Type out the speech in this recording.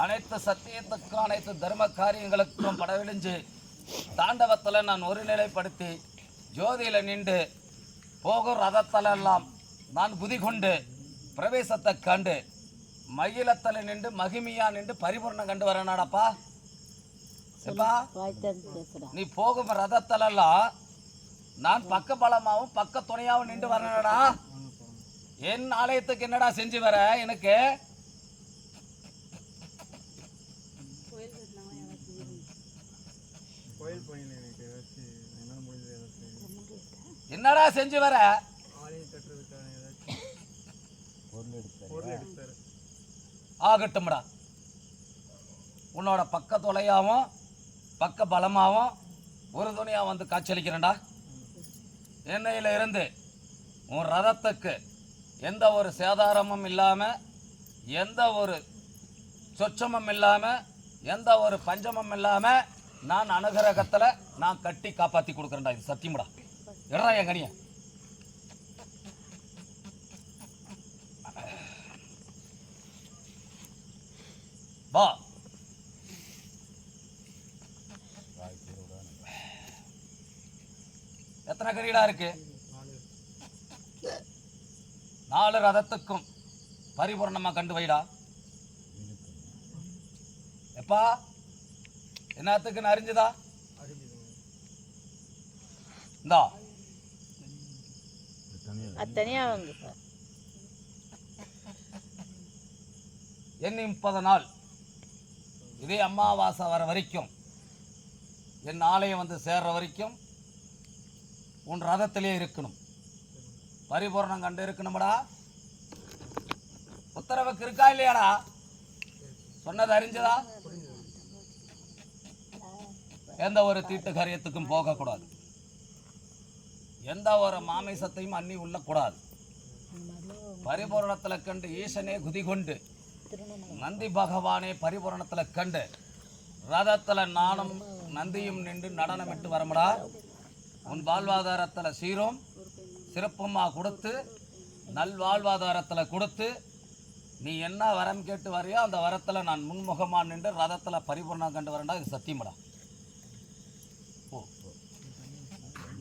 அனைத்து சத்தியத்துக்கும் அனைத்து தர்ம காரியங்களுக்கும் படவிழிஞ்சு தாண்டவத்தில் நான் ஒருநிலைப்படுத்தி ஜோதியில் நின்று போகும் ரதத்திலெல்லாம் நான் குதி கொண்டு பிரவேசத்தை கண்டு மகிழத்தில் நின்று மகிமையா நின்று பரிபூர்ணம் கண்டு வரனாடப்பா. நீ போகும் ரதத்திலெல்லாம் நான் பக்க பலமாவும் பக்க துணையாவும் நின்று வரனடா. என் ஆலயத்துக்கு என்னடா செஞ்சு வர? எனக்கு என்னடா செஞ்சு வர? ஆகட்டும்டா. உன்னோட பக்க தொலையாவும் பக்க பலமாவும் ஒரு துணியா வந்து காட்சியளிக்கிறேன்டா. எண்ணெயில இருந்து உன் ரதத்துக்கு எந்த ஒரு சேதாரமும் இல்லாமல், எந்த ஒரு சொச்சமும் இல்லாமல், எந்த ஒரு பஞ்சமும் இல்லாமல் நான் அனுகிரகத்தில் நான் கட்டி காப்பாற்றி கொடுக்குறேன்டா. இது சத்தியம்டா. இடறா என் கனிய. வா. எத்தனை கரியடா இருக்கு? 4 ரதத்துக்கும் பரிபூர்ணமா கண்டு வைடா. எப்பா என்னத்துக்கு அறிஞ்சுதா? இந்தா அத்தனையா வந்து எண்ணி 30 நாள் இதே அமாவாசை வர வரைக்கும், என் ஆலயம் வந்து சேர்ற வரைக்கும் உன் ரதத்திலே இருக்கணும். பரிபூர்ணம் கண்டு இருக்கணும்டா. உத்தரவுக்கு இருக்கா இல்லையாடா? சொன்னது அறிஞ்சதா? எந்த ஒரு தீட்டு காரியத்துக்கும் போகக்கூடாது. எந்த ஒரு மாமிசத்தையும் அன்னி உள்ளக்கூடாது. பரிபூரணத்தில் கண்டு ஈசனே குதி கொண்டு நந்தி பகவானே பரிபூரணத்தில் கண்டு ரதத்தில் நானும் நந்தியும் நின்று நடனமிட்டு வரமுடா. உன் வாழ்வாதாரத்தில் சீரும் சிறப்புமாக கொடுத்து நல்வாழ்வாதாரத்தில் கொடுத்து நீ என்ன வரம் கேட்டு வரையோ அந்த வரத்தில் நான் முன்முகமாக நின்று ரதத்தில் பரிபூர்ணம் கண்டு வரேன்டா. இது சத்தியமடா.